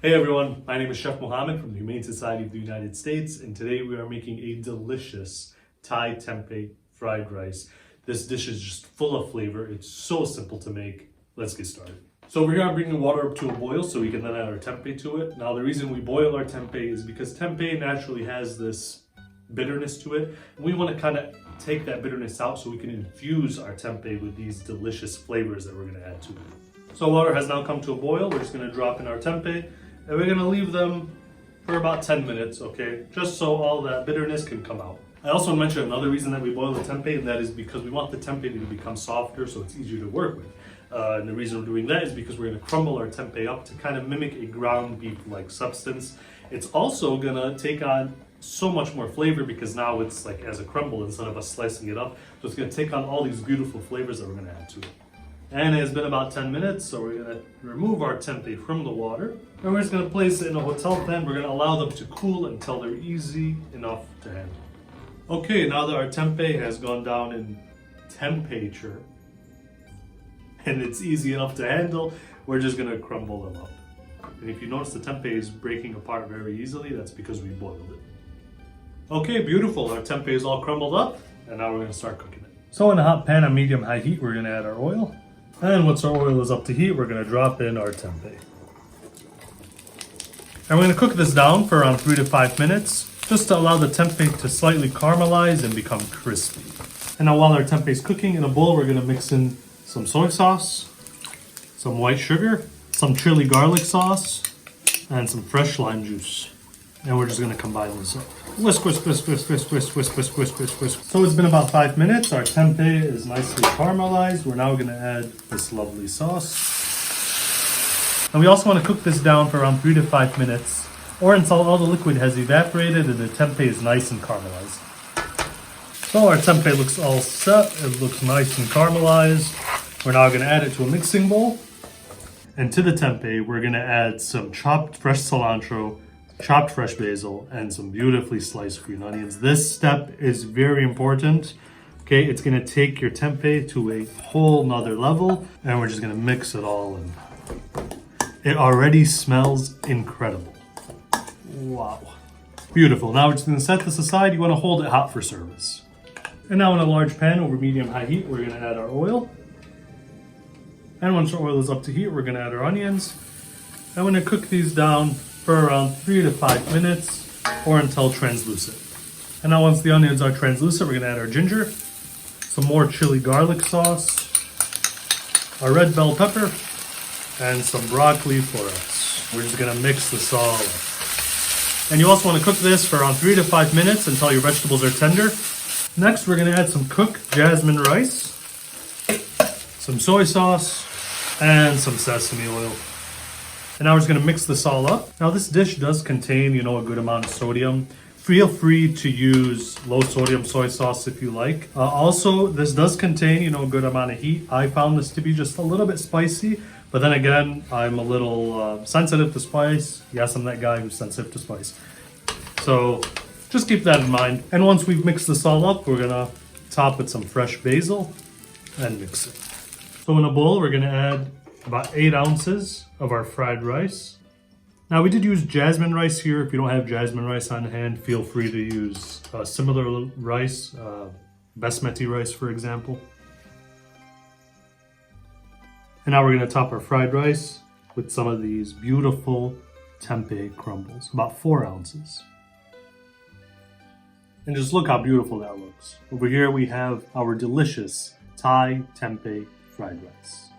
Hey everyone, my name is Chef Mohammed from the Humane Society of the United States, and today we are making a delicious Thai Tempeh Fried Rice. This dish is just full of flavor. It's so simple to make. Let's get started. So over here I'm bringing the water up to a boil so we can then add our tempeh to it. Now the reason we boil our tempeh is because tempeh naturally has this bitterness to it. We want to kind of take that bitterness out so we can infuse our tempeh with these delicious flavors that we're going to add to it. So water has now come to a boil. We're just going to drop in our tempeh. And we're gonna leave them for about 10 minutes, okay? Just so all that bitterness can come out. I also want to mention another reason that we boil the tempeh, and that is because we want the tempeh to become softer so it's easier to work with. And the reason we're doing that is because we're gonna crumble our tempeh up to kind of mimic a ground beef-like substance. It's also gonna take on so much more flavor because now it's like as a crumble instead of us slicing it up. So it's gonna take on all these beautiful flavors that we're gonna add to it. And it's been about 10 minutes, so we're gonna remove our tempeh from the water. And we're just gonna place it in a hotel pan. We're gonna allow them to cool until they're easy enough to handle. Okay, now that our tempeh has gone down in temperature, and it's easy enough to handle, we're just gonna crumble them up. And if you notice the tempeh is breaking apart very easily, that's because we boiled it. Okay, beautiful. Our tempeh is all crumbled up, and now we're gonna start cooking it. So in a hot pan on medium-high heat, we're gonna add our oil. And once our oil is up to heat, we're going to drop in our tempeh. And we're going to cook this down for around 3 to 5 minutes, just to allow the tempeh to slightly caramelize and become crispy. And now while our tempeh is cooking, in a bowl we're going to mix in some soy sauce, some white sugar, some chili garlic sauce, and some fresh lime juice. And we're just going to combine this up. Whisk, whisk, whisk, whisk, whisk, whisk, whisk, whisk, whisk, whisk, whisk. So it's been about 5 minutes. Our tempeh is nicely caramelized. We're now going to add this lovely sauce. And we also want to cook this down for around 3 to 5 minutes, or until all the liquid has evaporated and the tempeh is nice and caramelized. So our tempeh looks all set. It looks nice and caramelized. We're now going to add it to a mixing bowl. And to the tempeh, we're going to add some chopped fresh cilantro, chopped fresh basil, and some beautifully sliced green onions. This step is very important. Okay, it's gonna take your tempeh to a whole nother level, and we're just gonna mix it all in. It already smells incredible. Wow. Beautiful. Now we're just gonna set this aside. You wanna hold it hot for service. And now in a large pan over medium-high heat, we're gonna add our oil. And once our oil is up to heat, we're gonna add our onions. And we're gonna cook these down for around 3 to 5 minutes or until translucent. And now once the onions are translucent, we're gonna add our ginger, some more chili garlic sauce, our red bell pepper, and some broccoli florets. We're just gonna mix this all up. And you also wanna cook this for around 3 to 5 minutes until your vegetables are tender. Next, we're gonna add some cooked jasmine rice, some soy sauce, and some sesame oil. And now we're just gonna mix this all up. Now this dish does contain, a good amount of sodium. Feel free to use low sodium soy sauce if you like. Also, this does contain, a good amount of heat. I found this to be just a little bit spicy, but then again, I'm a little sensitive to spice. Yes, I'm that guy who's sensitive to spice. So just keep that in mind. And once we've mixed this all up, we're gonna top with some fresh basil and mix it. So in a bowl, we're gonna add about 8 ounces of our fried rice. Now we did use jasmine rice here. If you don't have jasmine rice on hand, feel free to use similar rice, basmati rice for example. And now we're gonna top our fried rice with some of these beautiful tempeh crumbles, about 4 ounces. And just look how beautiful that looks. Over here we have our delicious Thai Tempeh Fried Rice.